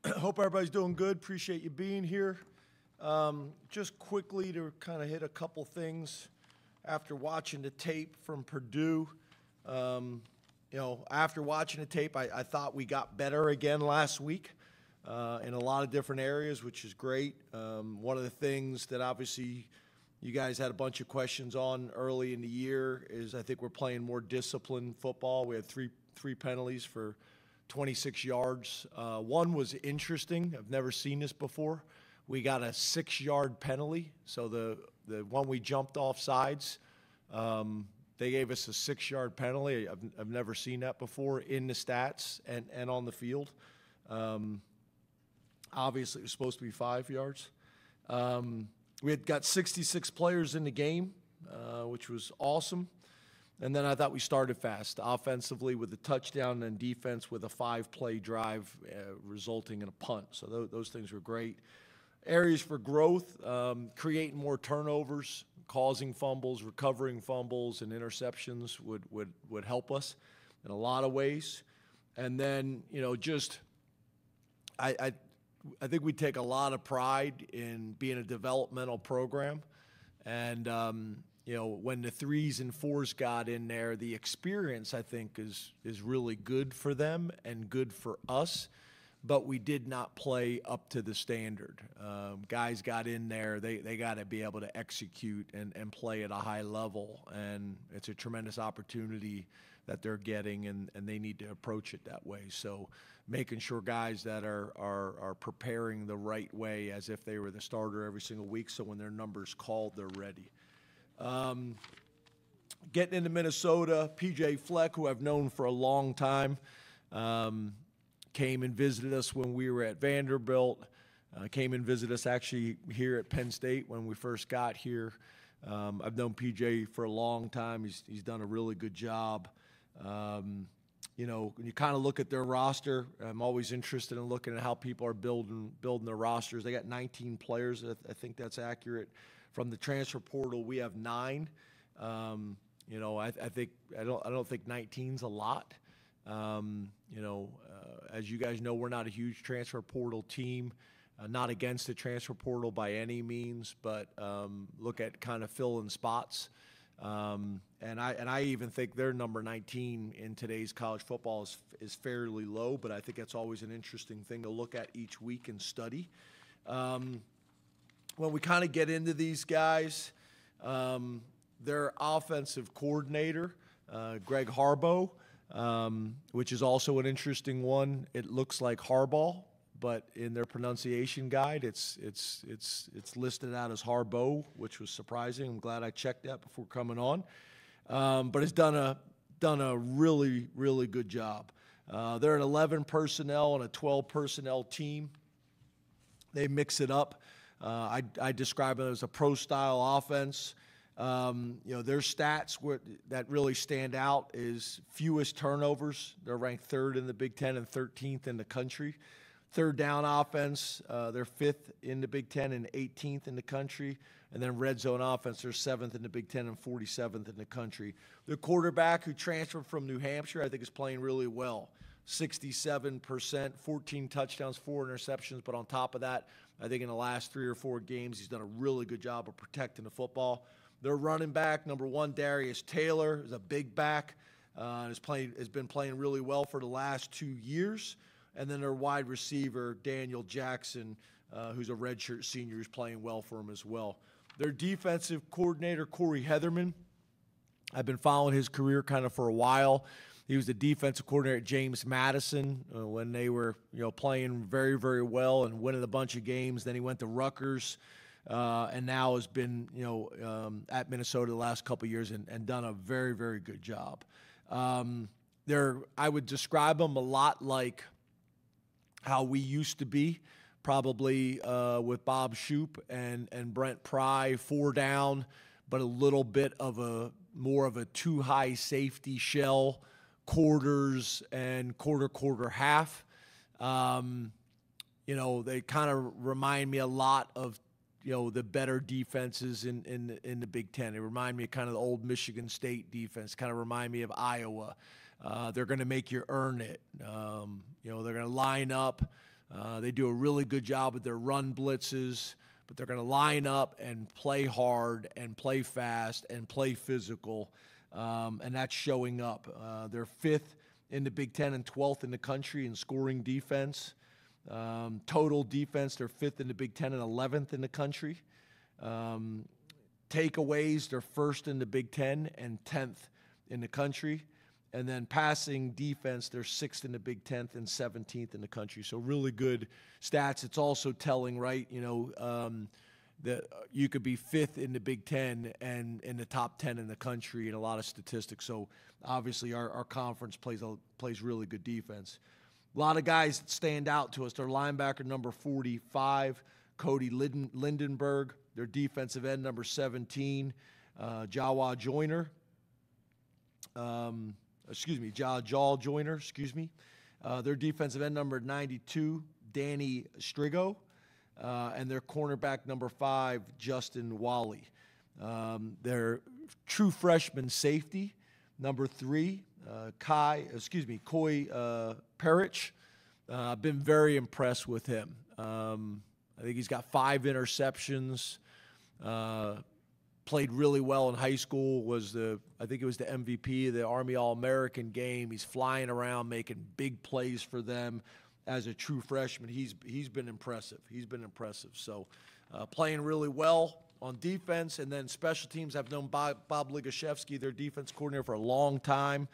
Hope everybody's doing good. Appreciate you being here. Just quickly to kind of hit a couple things after watching the tape from Purdue. After watching the tape, I thought we got better again last week in a lot of different areas, which is great. One of the things that obviously you guys had a bunch of questions on early in the year is I think we're playing more disciplined football. We had three penalties for 26 yards. One was interesting. I've never seen this before. We got a 6-yard penalty. So the one we jumped off sides, they gave us a 6-yard penalty. I've never seen that before in the stats and on the field. Obviously, it was supposed to be 5 yards. We had got 66 players in the game, which was awesome. And then I thought we started fast, offensively with a touchdown and defense with a 5-play drive resulting in a punt. So those things were great. Areas for growth, creating more turnovers, causing fumbles, recovering fumbles, and interceptions would help us in a lot of ways. And then, I think we take a lot of pride in being a developmental program. And, when the 3s and 4s got in there, the experience, I think, is really good for them and good for us. But we did not play up to the standard. Guys got in there, they got to be able to execute and play at a high level. And it's a tremendous opportunity that they're getting, and they need to approach it that way. So making sure guys that are preparing the right way as if they were the starter every single week, so when their number's called, they're ready. Getting into Minnesota, P.J. Fleck, who I've known for a long time, came and visited us when we were at Vanderbilt, came and visited us actually here at Penn State when we first got here. I've known PJ for a long time. He's done a really good job. When you kind of look at their roster, I'm always interested in looking at how people are building their rosters. They got 19 players. I think that's accurate. From the transfer portal, we have 9. I don't think 19's a lot. As you guys know, we're not a huge transfer portal team. Not against the transfer portal by any means, but look at kind of filling spots. And I even think their number 19 in today's college football is fairly low, but I think that's always an interesting thing to look at each week and study. When we kind of get into these guys, their offensive coordinator, Greg Harbaugh, which is also an interesting one. It looks like Harbaugh, but in their pronunciation guide, it's listed out as Harbaugh, which was surprising. I'm glad I checked that before coming on. But it's done a really, really good job. They're an 11 personnel and a 12 personnel team. They mix it up. I describe it as a pro-style offense. Their stats that really stand out is fewest turnovers. They're ranked 3rd in the Big Ten and 13th in the country. Third down offense, they're 5th in the Big Ten and 18th in the country. And then red zone offense, they're 7th in the Big Ten and 47th in the country. The quarterback who transferred from New Hampshire, I think, is playing really well. 67%, 14 touchdowns, 4 interceptions. But on top of that, I think in the last 3 or 4 games, he's done a really good job of protecting the football. Their running back, number 1, Darius Taylor, is a big back. Has been playing really well for the last 2 years. And then their wide receiver, Daniel Jackson, who's a redshirt senior, who's playing well for him as well. Their defensive coordinator, Corey Heatherman, I've been following his career kind of for a while. He was the defensive coordinator at James Madison when they were playing very, very well and winning a bunch of games. Then he went to Rutgers. And now has been, at Minnesota the last couple of years and done a very, very good job. I would describe them a lot like how we used to be, probably with Bob Shoop and Brent Pry, 4 down, but a little bit of more of a too high safety shell, quarters and quarter half. They kind of remind me a lot of the better defenses in the Big Ten. They remind me of kind of the old Michigan State defense, kind of remind me of Iowa. They're going to make you earn it. They're going to line up. They do a really good job with their run blitzes, but they're going to line up and play hard and play fast and play physical, and that's showing up. They're 5th in the Big Ten and 12th in the country in scoring defense. Total defense, they're 5th in the Big Ten and 11th in the country. Takeaways, they're 1st in the Big Ten and 10th in the country. And then passing defense, they're 6th in the Big Ten and 17th in the country. So really good stats. It's also telling, right, that you could be 5th in the Big Ten and in the top 10 in the country in a lot of statistics. So obviously our conference plays really good defense. A lot of guys that stand out to us. Their linebacker number 45, Cody Lindenberg. Their defensive end number 17, Jaw Joyner. Jaw Joyner, their defensive end number 92, Danny Strigo. And their cornerback number 5, Justin Wally. Their true freshman safety, number 3, Coy Parrish. I've been very impressed with him. I think he's got 5 interceptions. Played really well in high school. I think it was the MVP of the Army All-American game. He's flying around making big plays for them as a true freshman. He's been impressive. So playing really well on defense, and then special teams. I've known Bob Ligashevsky, their defense coordinator, for a long time.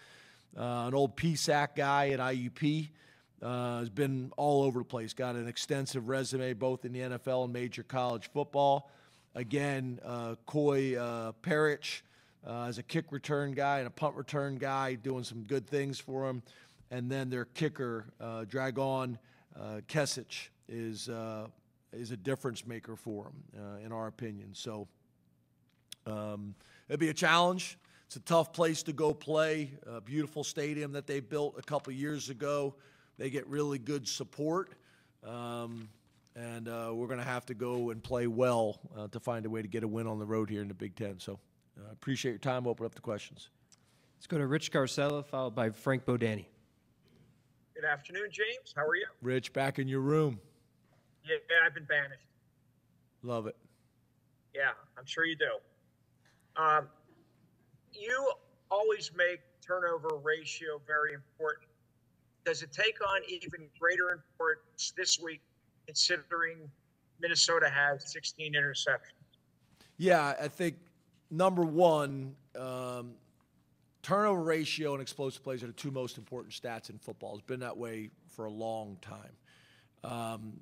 An old PSAC guy at IUP. Has been all over the place. Got an extensive resume both in the NFL and major college football. Again, Coy Parrish as a kick return guy and a punt return guy, doing some good things for him. And then their kicker, Dragon Kesic, is a difference maker for him, in our opinion. So it'll be a challenge. It's a tough place to go play. A beautiful stadium that they built a couple years ago. They get really good support. And we're going to have to go and play well to find a way to get a win on the road here in the Big Ten. So appreciate your time. Open up the questions. Let's go to Rich Garcella, followed by Frank Bodani. Good afternoon, James. How are you? Rich, back in your room. Yeah, I've been banished. Love it. Yeah, I'm sure you do. You always make turnover ratio very important. Does it take on even greater importance this week, considering Minnesota has 16 interceptions? Yeah, I think number one, turnover ratio and explosive plays are the 2 most important stats in football. It's been that way for a long time.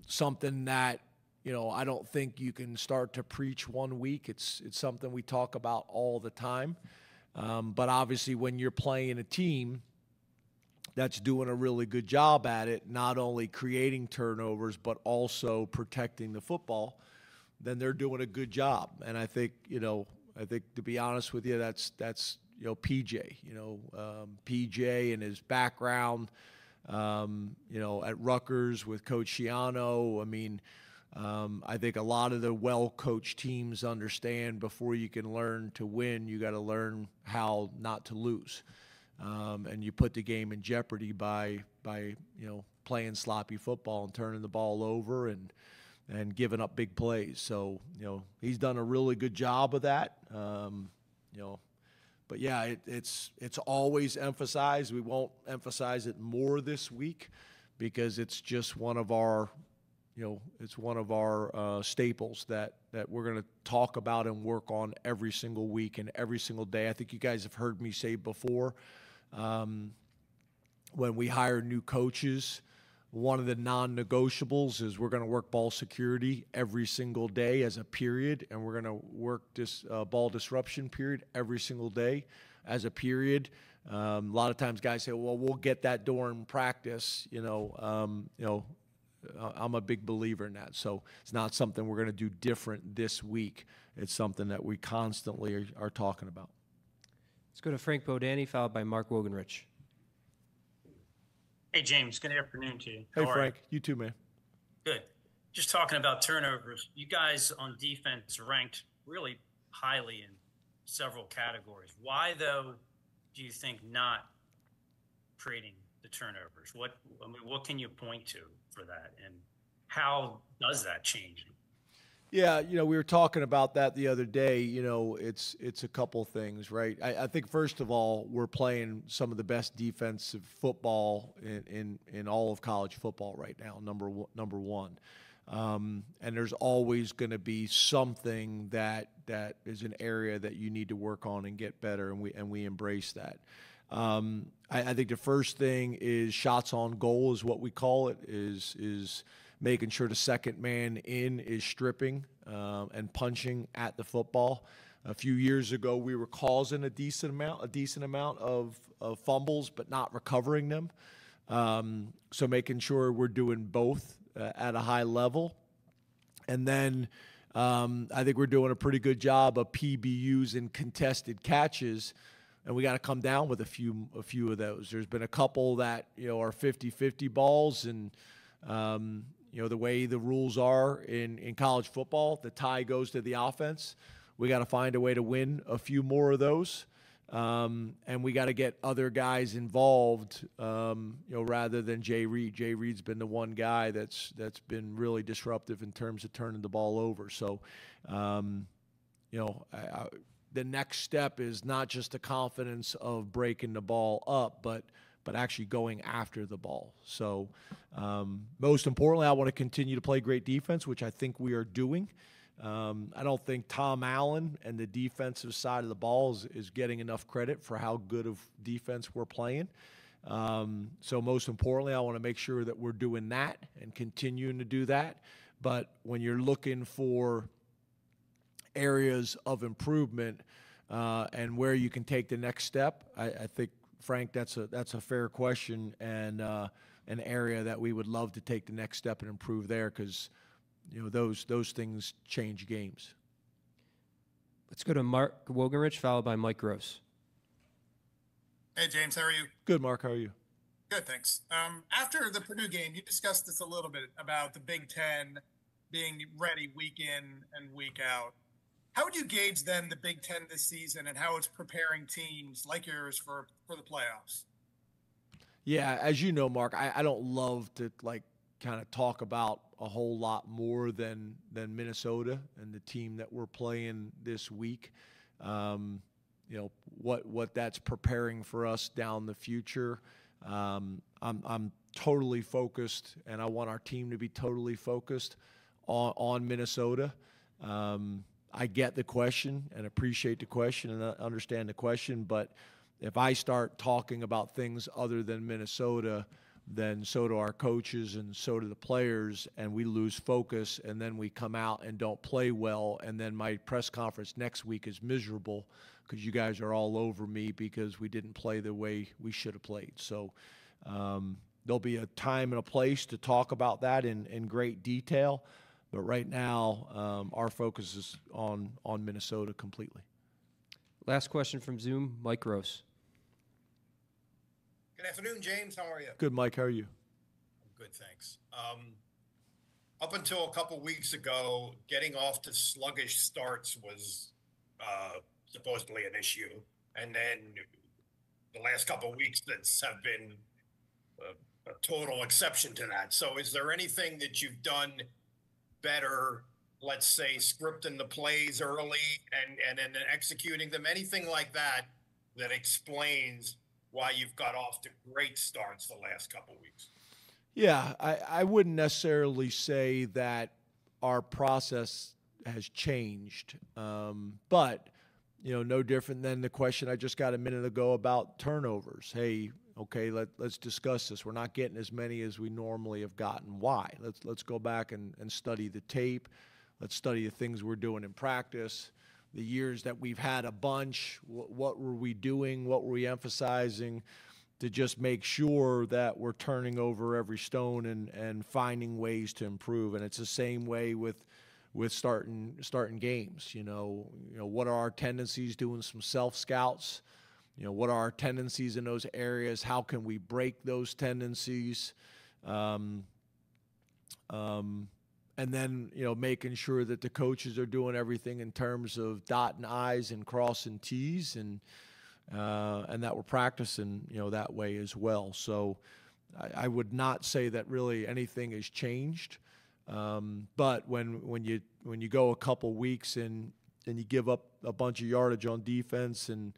Something that, I don't think you can start to preach one week. It's something we talk about all the time. But obviously when you're playing a team that's doing a really good job at it, not only creating turnovers, but also protecting the football, then they're doing a good job. And I think, to be honest with you, that's PJ, PJ and his background, at Rutgers with Coach Schiano. I think a lot of the well-coached teams understand before you can learn to win, you got to learn how not to lose. And you put the game in jeopardy by playing sloppy football and turning the ball over and giving up big plays. So he's done a really good job of that. But yeah, it's always emphasized. We won't emphasize it more this week because it's just one of our staples that we're going to talk about and work on every single week and every single day. I think you guys have heard me say before, when we hire new coaches, one of the non-negotiables is we're going to work ball security every single day as a period, and we're going to work this ball disruption period every single day as a period. A lot of times guys say, well, we'll get that during practice, I'm a big believer in that. So it's not something we're going to do different this week. It's something that we constantly are talking about. Let's go to Frank Bodani, followed by Mark Wogenrich. Hey, James. Good afternoon to you. Hey, Frank. You too, man. Good. Just talking about turnovers. You guys on defense ranked really highly in several categories. Why, though, do you think not creating the turnovers? What can you point to for that? And how does that change? Yeah, we were talking about that the other day. It's a couple things, right? I think first of all, we're playing some of the best defensive football in all of college football right now. Number one, and there's always going to be something that is an area that you need to work on and get better, and we embrace that. I think the first thing is shots on goal is what we call it. Is making sure the second man in is stripping and punching at the football. A few years ago, we were causing a decent amount of fumbles, but not recovering them. So making sure we're doing both at a high level. And then I think we're doing a pretty good job of PBUs and contested catches, and we got to come down with a few of those. There's been a couple that are 50-50 balls, and the way the rules are in college football, the tie goes to the offense. We got to find a way to win a few more of those, and we got to get other guys involved, rather than Jay Reed. Jay Reed's been the one guy that's been really disruptive in terms of turning the ball over. So, the next step is not just the confidence of breaking the ball up, but actually going after the ball. So most importantly, I want to continue to play great defense, which I think we are doing. I don't think Tom Allen and the defensive side of the ball is getting enough credit for how good of defense we're playing. So most importantly, I want to make sure that we're doing that and continuing to do that. But when you're looking for areas of improvement and where you can take the next step, I think, Frank, that's a fair question, and an area that we would love to take the next step and improve there, because those things change games. Let's go to Mark Wogenrich, followed by Mike Gross. Hey, James, how are you? Good, Mark. How are you? Good, thanks. After the Purdue game, you discussed this a little bit about the Big Ten being ready week in and week out. How would you gauge then the Big Ten this season and how it's preparing teams like yours for the playoffs? Yeah, as you know, Mark, I don't love to kind of talk about a whole lot more than Minnesota and the team that we're playing this week. What that's preparing for us down the future. I'm totally focused, and I want our team to be totally focused on Minnesota. I get the question and appreciate the question and understand the question, but if I start talking about things other than Minnesota, then so do our coaches and so do the players, and we lose focus, and then we come out and don't play well, and then my press conference next week is miserable because you guys are all over me because we didn't play the way we should have played. So there'll be a time and a place to talk about that in great detail. But right now, our focus is on Minnesota completely. Last question from Zoom, Mike Gross. Good afternoon, James. How are you? Good, Mike. How are you? I'm good, thanks. Up until a couple weeks ago, getting off to sluggish starts was supposedly an issue. And then the last couple of weeks have been a total exception to that. So is there anything that you've done better, let's say, scripting the plays early and then executing them, anything like that explains why you've got off to great starts the last couple weeks? Yeah, I wouldn't necessarily say that our process has changed, but no different than the question I just got a minute ago about turnovers. Hey, okay, let's discuss this. We're not getting as many as we normally have gotten. Why? Let's go back and study the tape. Let's study the things we're doing in practice. The years that we've had a bunch, what were we doing? What were we emphasizing to just make sure that we're turning over every stone and finding ways to improve? And it's the same way with starting games. What are our tendencies? Doing some self-scouts. What are our tendencies in those areas? How can we break those tendencies? And then, making sure that the coaches are doing everything in terms of dotting I's and crossing T's, and that we're practicing, that way as well. So, I would not say that really anything has changed. But when you go a couple weeks and you give up a bunch of yardage on defense and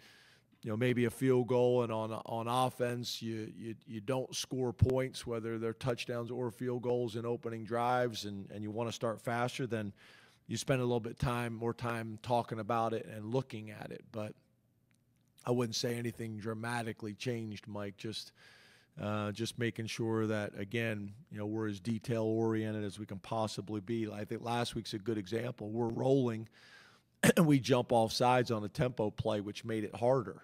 maybe a field goal, and on offense you don't score points, whether they're touchdowns or field goals in opening drives, and you want to start faster, then you spend a little bit more time talking about it and looking at it. But I wouldn't say anything dramatically changed, Mike. Just making sure that, again, we're as detail-oriented as we can possibly be. I think last week's a good example. We're rolling, and we jump off sides on a tempo play, which made it harder,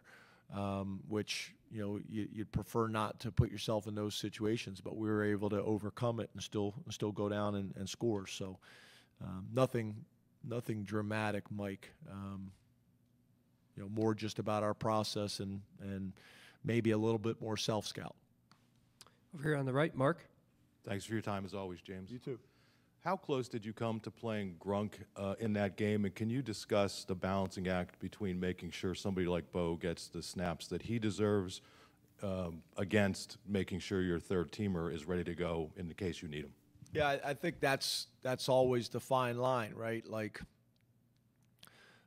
which, you'd prefer not to put yourself in those situations, but we were able to overcome it and still go down and score. So nothing dramatic, Mike. More just about our process and maybe a little bit more self-scout. Over here on the right, Mark. Thanks for your time as always, James. You too. How close did you come to playing Grunk in that game, and can you discuss the balancing act between making sure somebody like Bo gets the snaps that he deserves against making sure your third teamer is ready to go in the case you need him? Yeah, I think that's always the fine line, right? Like,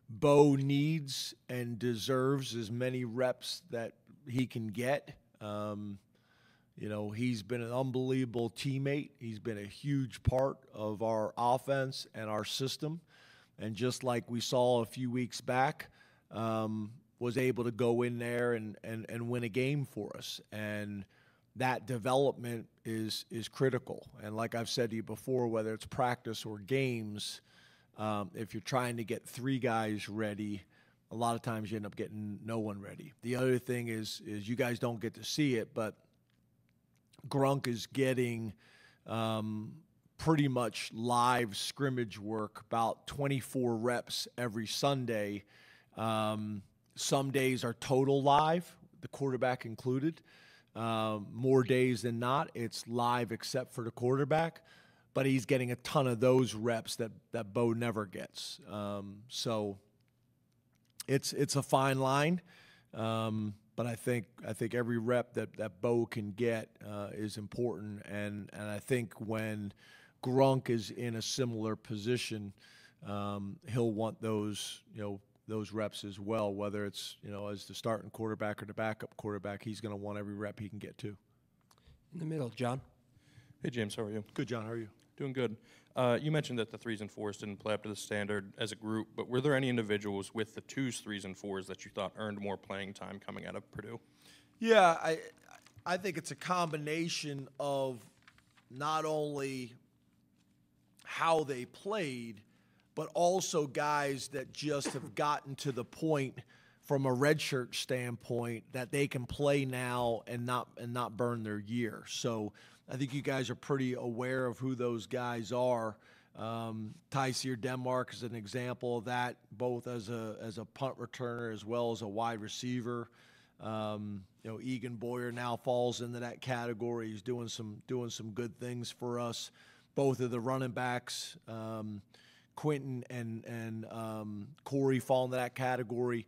Bo needs and deserves as many reps that he can get. He's been an unbelievable teammate. He's been a huge part of our offense and our system. And just like we saw a few weeks back, was able to go in there and win a game for us. And that development is critical. And like I've said to you before, whether it's practice or games, if you're trying to get three guys ready, a lot of times you end up getting no one ready. The other thing is you guys don't get to see it, but Grunk is getting pretty much live scrimmage work, about 24 reps every Sunday. Some days are total live, the quarterback included. More days than not, it's live except for the quarterback. But he's getting a ton of those reps that Bo never gets. So it's a fine line. But I think every rep that Bo can get is important, and I think when Grunk is in a similar position, he'll want those reps as well. Whether it's as the starting quarterback or the backup quarterback, he's going to want every rep he can get to. In the middle, John. Hey, James, how are you? Good, John. How are you? Doing good. You mentioned that the 3s and 4s didn't play up to the standard as a group, but were there any individuals with the 2s, 3s, and 4s that you thought earned more playing time coming out of Purdue? Yeah, I think it's a combination of not only how they played, but also guys that just have gotten to the point from a redshirt standpoint that they can play now and not burn their year. So I think you guys are pretty aware of who those guys are. Tyseer Denmark is an example of that, both as a punt returner as well as a wide receiver. Egan Boyer now falls into that category. He's doing some good things for us. Both of the running backs, Quentin and Corey, fall into that category.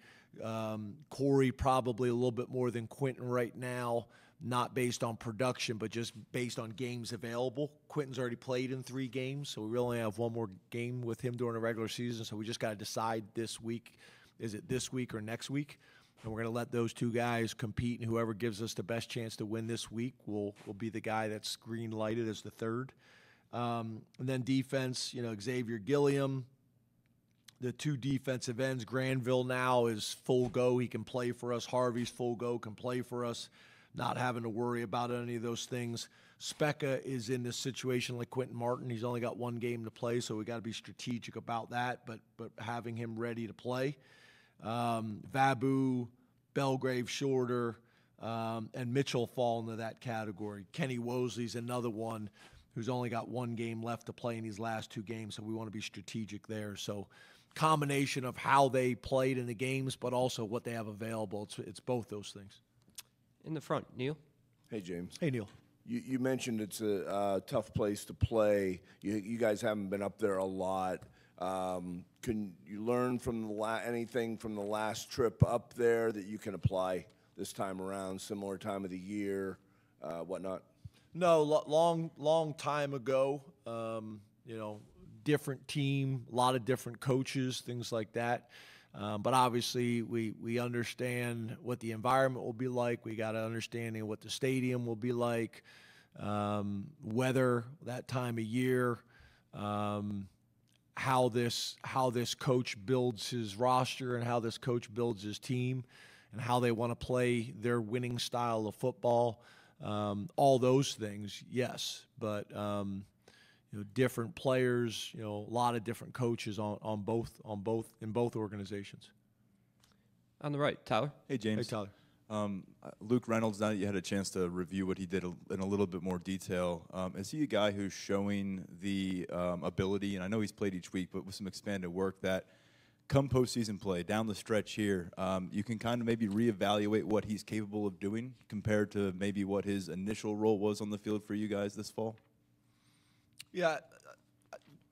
Corey probably a little bit more than Quentin right now. Not based on production, but just based on games available. Quentin's already played in 3 games, so we really only have one more game with him during the regular season, so we just got to decide this week, is it this week or next week? And we're going to let those 2 guys compete, and whoever gives us the best chance to win this week will be the guy that's green-lighted as the 3rd. And then defense, Xavier Gilliam, the 2 defensive ends. Granville now is full go. He can play for us. Harvey's full go, can play for us. Not having to worry about any of those things. Specca is in this situation like Quentin Martin. He's only got 1 game to play, so we got to be strategic about that, but having him ready to play. Vabu, Belgrave, Shorter, and Mitchell fall into that category. Kenny Wosley's another one who's only got 1 game left to play in these last 2 games, so we want to be strategic there. So combination of how they played in the games, but also what they have available. It's both those things. In the front, Neil. Hey, James. Hey, Neil. You mentioned it's a tough place to play. You guys haven't been up there a lot. Can you learn from anything from the last trip up there that you can apply this time around, similar time of the year, whatnot? No, long time ago. Different team, a lot of different coaches, things like that. But obviously, we understand what the environment will be like. We got to understand what the stadium will be like, weather that time of year, how this coach builds his roster and how this coach builds his team, and how they want to play their winning style of football. All those things, yes, but different players, a lot of different coaches in both organizations. On the right, Tyler. Hey, James. Hey, Tyler. Luke Reynolds, now that you had a chance to review what he did in a little bit more detail, is he a guy who's showing the ability, and I know he's played each week, but with some expanded work, that come postseason play, down the stretch here, you can kind of maybe reevaluate what he's capable of doing compared to maybe what his initial role was on the field for you guys this fall? Yeah.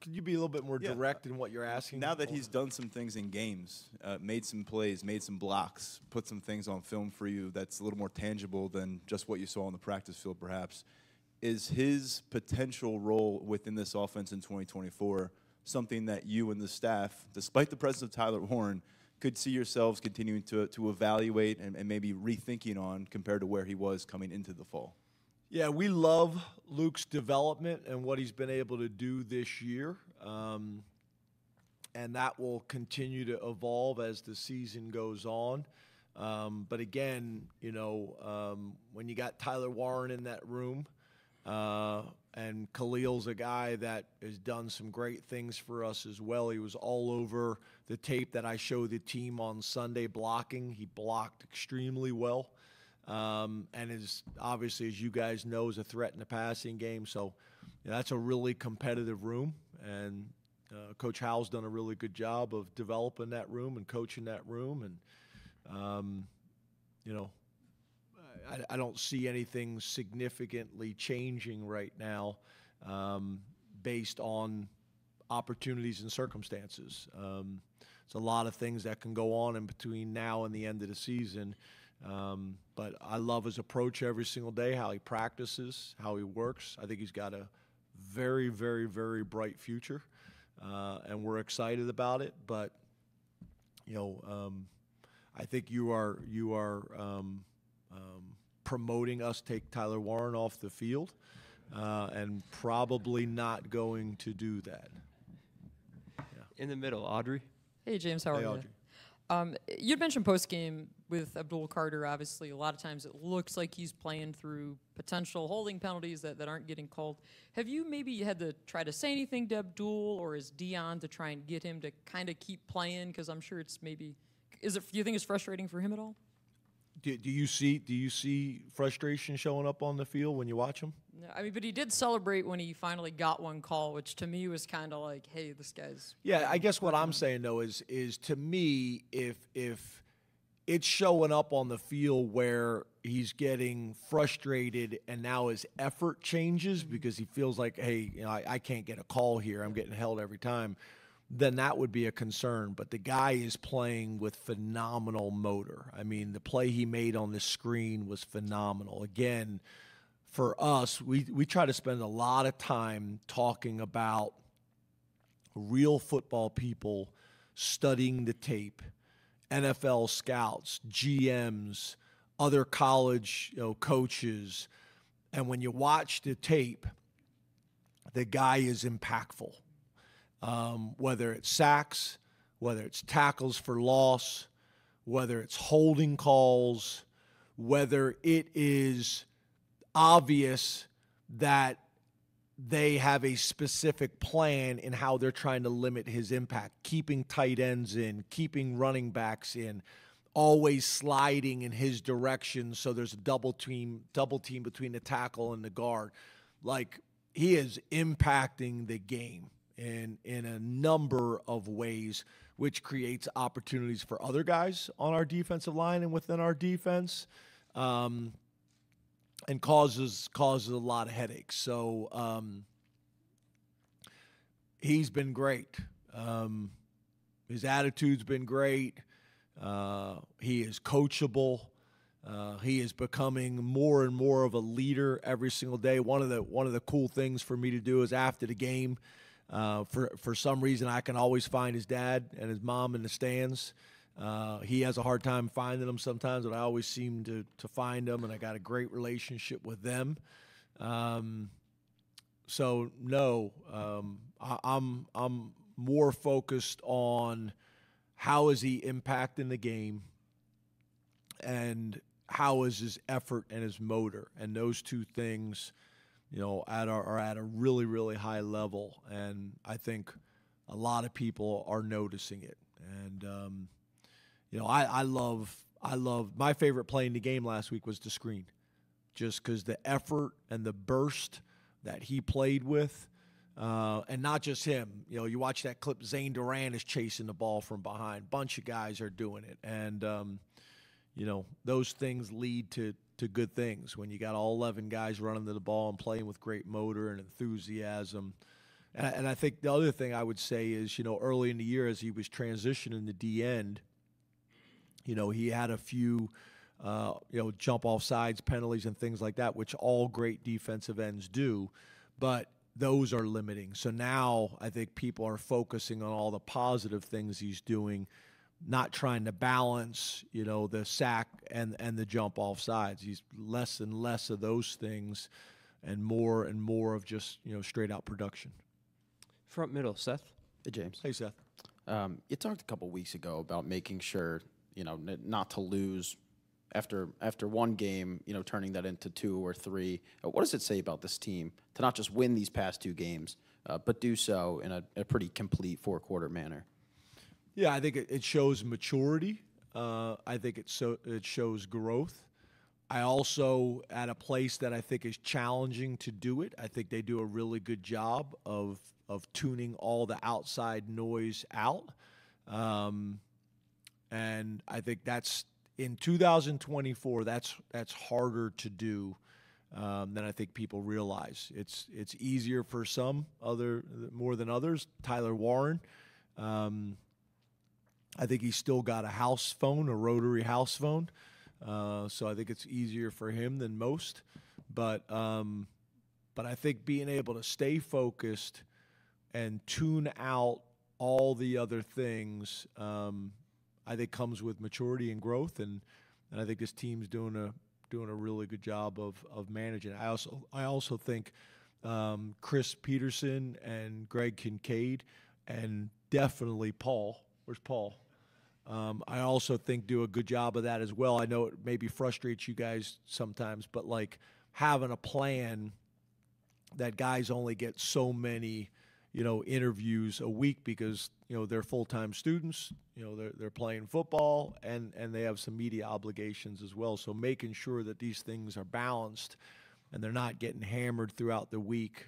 Could you be a little bit more direct in what you're asking? Now that he's done some things in games, made some plays, made some blocks, put some things on film for you that's a little more tangible than just what you saw on the practice field perhaps, is his potential role within this offense in 2024 something that you and the staff, despite the presence of Tyler Warren, could see yourselves continuing to evaluate and maybe rethinking on compared to where he was coming into the fall? Yeah, we love Luke's development and what he's been able to do this year. And that will continue to evolve as the season goes on. But again, when you got Tyler Warren in that room, and Khalil's a guy that has done some great things for us as well. He was all over the tape that I showed the team on Sunday blocking. He blocked extremely well. And is obviously, as you guys know, is a threat in the passing game. So that's a really competitive room. And Coach Howell's done a really good job of developing that room and coaching that room. And, I don't see anything significantly changing right now based on opportunities and circumstances. It's a lot of things that can go on in between now and the end of the season. But I love his approach every single day, how he practices, how he works. I think he's got a very, very, very bright future, and we're excited about it. But, I think you are promoting us take Tyler Warren off the field, and probably not going to do that. Yeah. In the middle, Audrey. Hey, James, how are you? Audrey. You'd mentioned post-game with Abdul Carter, obviously, a lot of times it looks like he's playing through potential holding penalties that aren't getting called. Have you maybe had to try to say anything to Abdul or is Dion to try and get him to kind of keep playing? Because I'm sure it's maybe – do you think it's frustrating for him at all? Do you see frustration showing up on the field when you watch him? No, I mean, but he did celebrate when he finally got one call, which to me was kind of like, hey, this guy's. Yeah, I guess what I'm saying though is to me, if it's showing up on the field where he's getting frustrated and now his effort changes because he feels like, hey, I can't get a call here, I'm getting held every time, then that would be a concern. But the guy is playing with phenomenal motor. I mean, the play he made on the screen was phenomenal. Again, for us, we try to spend a lot of time talking about real football people studying the tape, NFL scouts, GMs, other college coaches. And when you watch the tape, the guy is impactful. Whether it's sacks, whether it's tackles for loss, whether it's holding calls, whether it is obvious that they have a specific plan in how they're trying to limit his impact, keeping tight ends in, keeping running backs in, always sliding in his direction so there's a double team between the tackle and the guard. Like, he is impacting the game in a number of ways, which creates opportunities for other guys on our defensive line and within our defense, and causes a lot of headaches. So he's been great. His attitude's been great. He is coachable. He is becoming more and more of a leader every single day. One of the cool things for me to do is after the game, for some reason I can always find his dad and his mom in the stands. He has a hard time finding them sometimes, but I always seem to find them, and I got a great relationship with them. So no, I'm more focused on how is he impacting the game, and how is his effort and his motor, and those two things, are at a really, really high level, and I think a lot of people are noticing it. And I love my favorite play in the game last week was the screen, just because the effort and the burst that he played with, and not just him. You watch that clip, Zane Duran is chasing the ball from behind. Bunch of guys are doing it, and those things lead to good things when you got all 11 guys running to the ball and playing with great motor and enthusiasm. And I think the other thing I would say is, early in the year as he was transitioning to D-end, he had a few, jump off sides penalties and things like that, which all great defensive ends do, but those are limiting. So now I think people are focusing on all the positive things he's doing, not trying to balance, the sack and the jump off sides. He's less and less of those things and more of just, straight out production. Front middle, Seth. Hey, James. Hey, Seth. You talked a couple weeks ago about making sure, not to lose after one game, turning that into 2 or 3. What does it say about this team to not just win these past 2 games, but do so in a pretty complete 4-quarter manner? Yeah, I think it shows maturity. I think it shows growth. I also, at a place that I think is challenging to do it, I think they do a really good job of tuning all the outside noise out. And I think that's in 2024. That's harder to do than I think people realize. It's easier for some more than others. Tyler Warren. I think he's still got a house phone, a rotary house phone, so I think it's easier for him than most. But I think being able to stay focused and tune out all the other things, I think comes with maturity and growth, and I think this team's doing a really good job of managing it. I also think Chris Peterson and Greg Kincaid, and definitely Paul. Where's Paul? I also think do a good job of that as well. I know it maybe frustrates you guys sometimes, but like having a plan that guys only get so many, interviews a week because, they're full-time students, they're playing football and they have some media obligations as well. So making sure that these things are balanced and they're not getting hammered throughout the week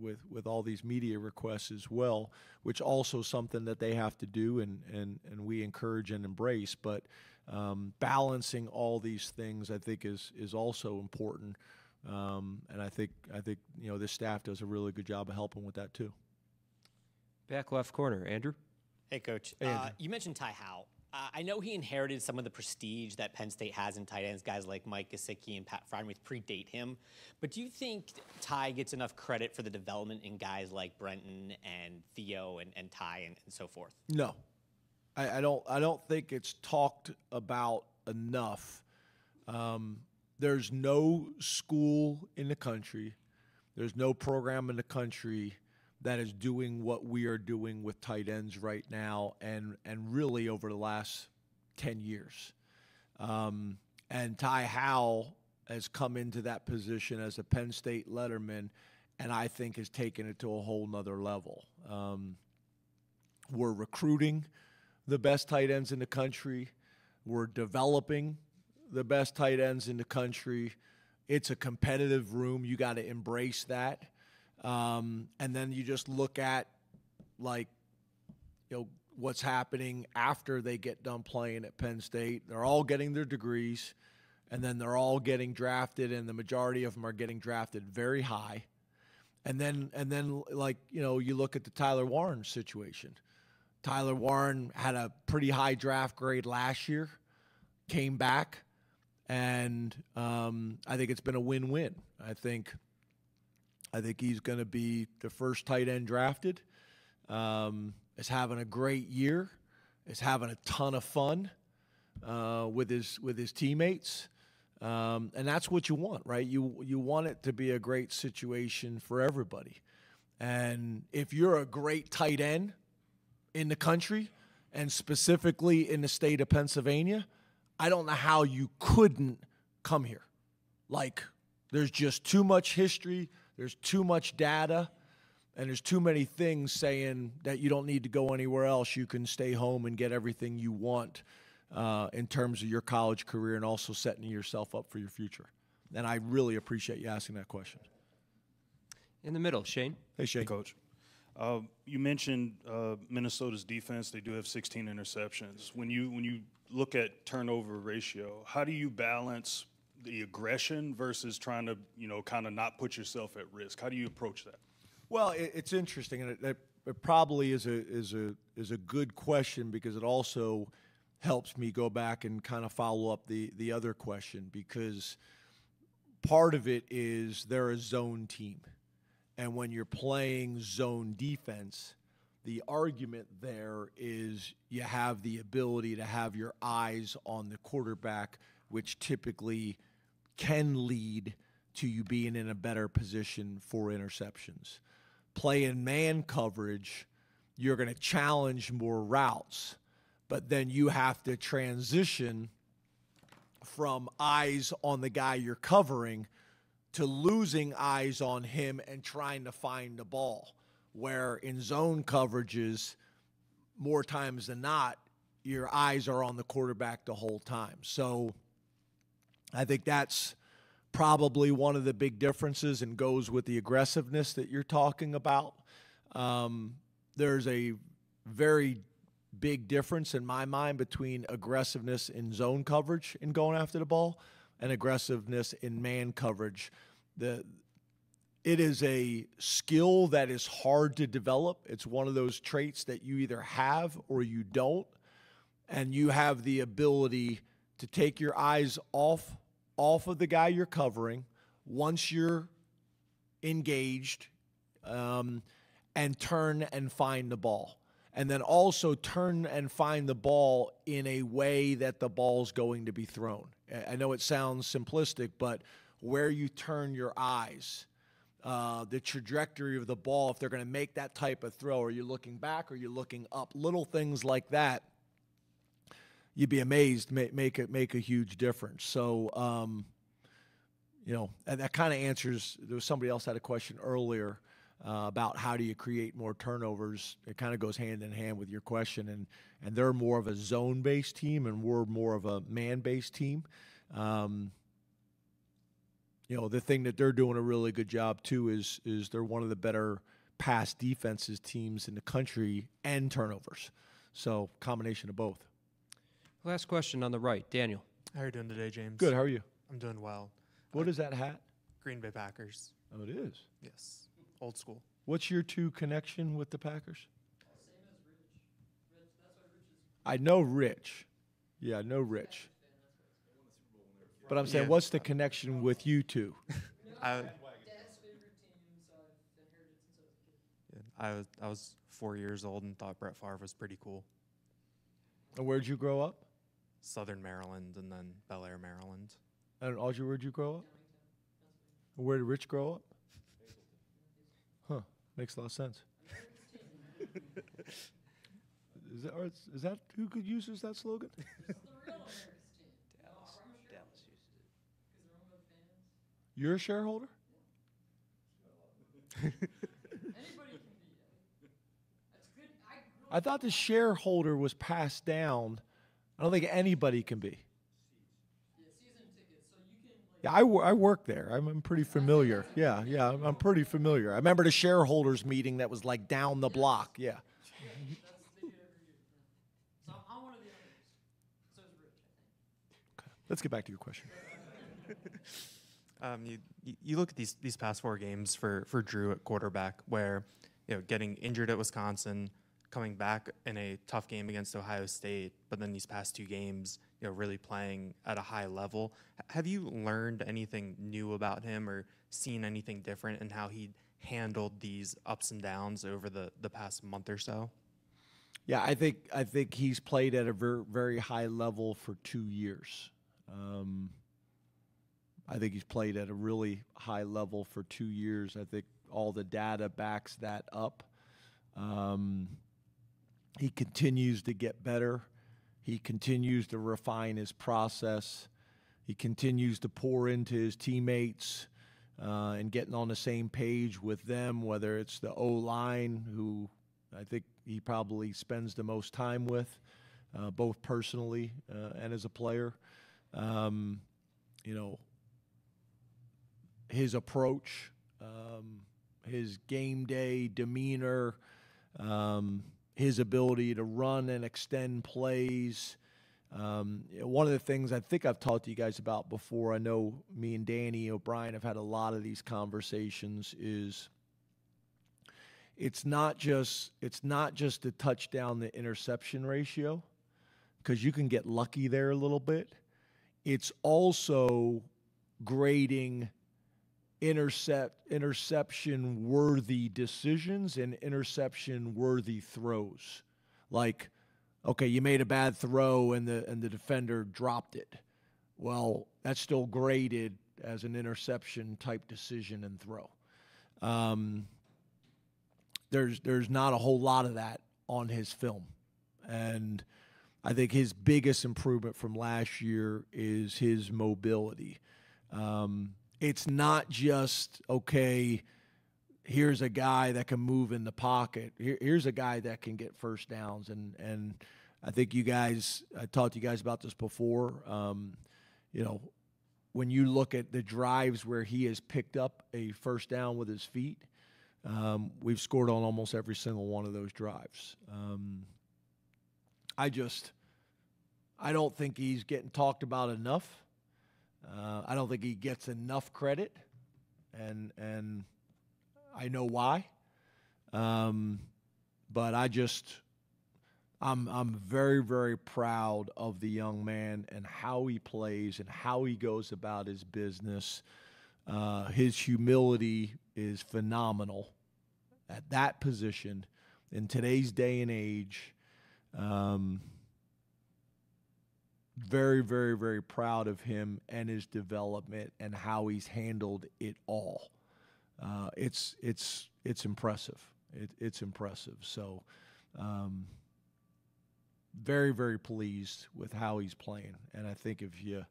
with all these media requests as well, which also something that they have to do and we encourage and embrace. But balancing all these things, I think, is also important. And I think this staff does a really good job of helping with that too. Back left corner, Andrew. Hey, Coach. Hey, Andrew. You mentioned Ty Howell. I know he inherited some of the prestige that Penn State has in tight ends. Guys like Mike Gesicki and Pat Freiermuth predate him. But do you think Ty gets enough credit for the development in guys like Brenton and Theo and Ty and so forth? No, I don't think it's talked about enough. There's no school in the country, there's no program in the country that is doing what we are doing with tight ends right now and really over the last 10 years. And Ty Howell has come into that position as a Penn State letterman, and I think has taken it to a whole nother level. We're recruiting the best tight ends in the country. We're developing the best tight ends in the country. It's a competitive room. You got to embrace that. And then you just look at, what's happening after they get done playing at Penn State. They're all getting their degrees, and then they're all getting drafted, and the majority of them are getting drafted very high. And then you look at the Tyler Warren situation. Tyler Warren had a pretty high draft grade last year, came back, And I think it's been a win-win. I think he's going to be the first tight end drafted. Is having a great year. Is having a ton of fun with his teammates. And that's what you want, right? You want it to be a great situation for everybody. And if you're a great tight end in the country, and specifically in the state of Pennsylvania, I don't know how you couldn't come here. Like, there's just too much history, there's too much data, and there's too many things saying that you don't need to go anywhere else. You can stay home and get everything you want in terms of your college career and also setting yourself up for your future. And I really appreciate you asking that question. In the middle, Shane. Hey, Shane. Hey, Coach. You mentioned Minnesota's defense. They do have 16 interceptions. When you look at turnover ratio, how do you balance the aggression versus trying to, kind of not put yourself at risk? How do you approach that? Well, it's interesting, and it probably is a good question because it also helps me go back and kind of follow up the other question, because part of it is they're a zone team. And when you're playing zone defense, the argument there is you have the ability to have your eyes on the quarterback, which typically can lead to you being in a better position for interceptions. Playing man coverage, you're going to challenge more routes, but then you have to transition from eyes on the guy you're covering to losing eyes on him and trying to find the ball, where in zone coverages, more times than not, your eyes are on the quarterback the whole time. So I think that's probably one of the big differences and goes with the aggressiveness that you're talking about. There's a very big difference in my mind between aggressiveness in zone coverage and going after the ball and aggressiveness in man coverage. It is a skill that is hard to develop. It's one of those traits that you either have or you don't, and you have the ability to take your eyes off of the guy you're covering once you're engaged, and turn and find the ball. And then also turn and find the ball in a way that the ball's going to be thrown. I know it sounds simplistic, but where you turn your eyes, the trajectory of the ball, if they're going to make that type of throw, are you looking back or are you looking up? Little things like that, you'd be amazed, make a huge difference. So, and that kind of answers, there was somebody else had a question earlier about how do you create more turnovers. It kind of goes hand in hand with your question, and they're more of a zone-based team, and we're more of a man-based team. The thing that they're doing a really good job too is they're one of the better pass defenses teams in the country and turnovers. So combination of both. Last question on the right, Daniel. How are you doing today, James? Good. How are you? I'm doing well. What is that hat? Green Bay Packers. Oh, it is? Yes. Old school. What's your two connection with the Packers? Same as Rich. That's why Rich is. I know Rich. Yeah, I know Rich. But I'm saying, what's the connection with you two? I was 4 years old and thought Brett Favre was pretty cool. And where'd you grow up? Southern Maryland and then Bel Air, Maryland. And Audrey, where'd you grow up? Where did Rich grow up? Huh. Makes a lot of sense. Is that who could use that slogan? You're a shareholder? I thought the shareholder was passed down. I don't think anybody can be. Yeah, I work there. I'm pretty familiar. Yeah, I'm pretty familiar. I remember the shareholders meeting that was like down the block. Yeah. Let's get back to your question. You look at these past 4 games for Drew at quarterback, where getting injured at Wisconsin, coming back in a tough game against Ohio State, but then these past 2 games, really playing at a high level. Have you learned anything new about him or seen anything different in how he handled these ups and downs over the past month or so? Yeah, I think he's played at a very, very high level for 2 years. I think he's played at a really high level for 2 years. I think all the data backs that up. He continues to get better. He continues to refine his process. He continues to pour into his teammates and getting on the same page with them, whether it's the O-line, who I think he probably spends the most time with, both personally and as a player. His approach, his game day demeanor, his ability to run and extend plays. One of the things I think I've talked to you guys about before, I know me and Danny O'Brien have had a lot of these conversations, is it's not just the touchdown to interception ratio, because you can get lucky there a little bit. It's also grading interception-worthy decisions and interception-worthy throws. Like, okay, you made a bad throw and the defender dropped it. Well, that's still graded as an interception-type decision and throw. There's not a whole lot of that on his film. And I think his biggest improvement from last year is his mobility. It's not just, okay, here's a guy that can move in the pocket. Here's a guy that can get first downs. And I think I talked to you guys about this before. When you look at the drives where he has picked up a first down with his feet, we've scored on almost every single one of those drives. I don't think he's getting talked about enough. I don't think he gets enough credit, and I know why. But I'm very, very proud of the young man and how he plays and how he goes about his business. His humility is phenomenal at that position in today's day and age. Very, very, very proud of him and his development and how he's handled it all. It's impressive. It's impressive. So, very, very pleased with how he's playing. And I think if you,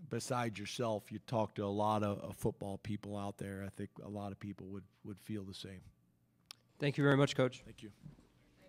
besides yourself, you talk to a lot of football people out there, I think a lot of people would feel the same. Thank you very much, Coach. Thank you.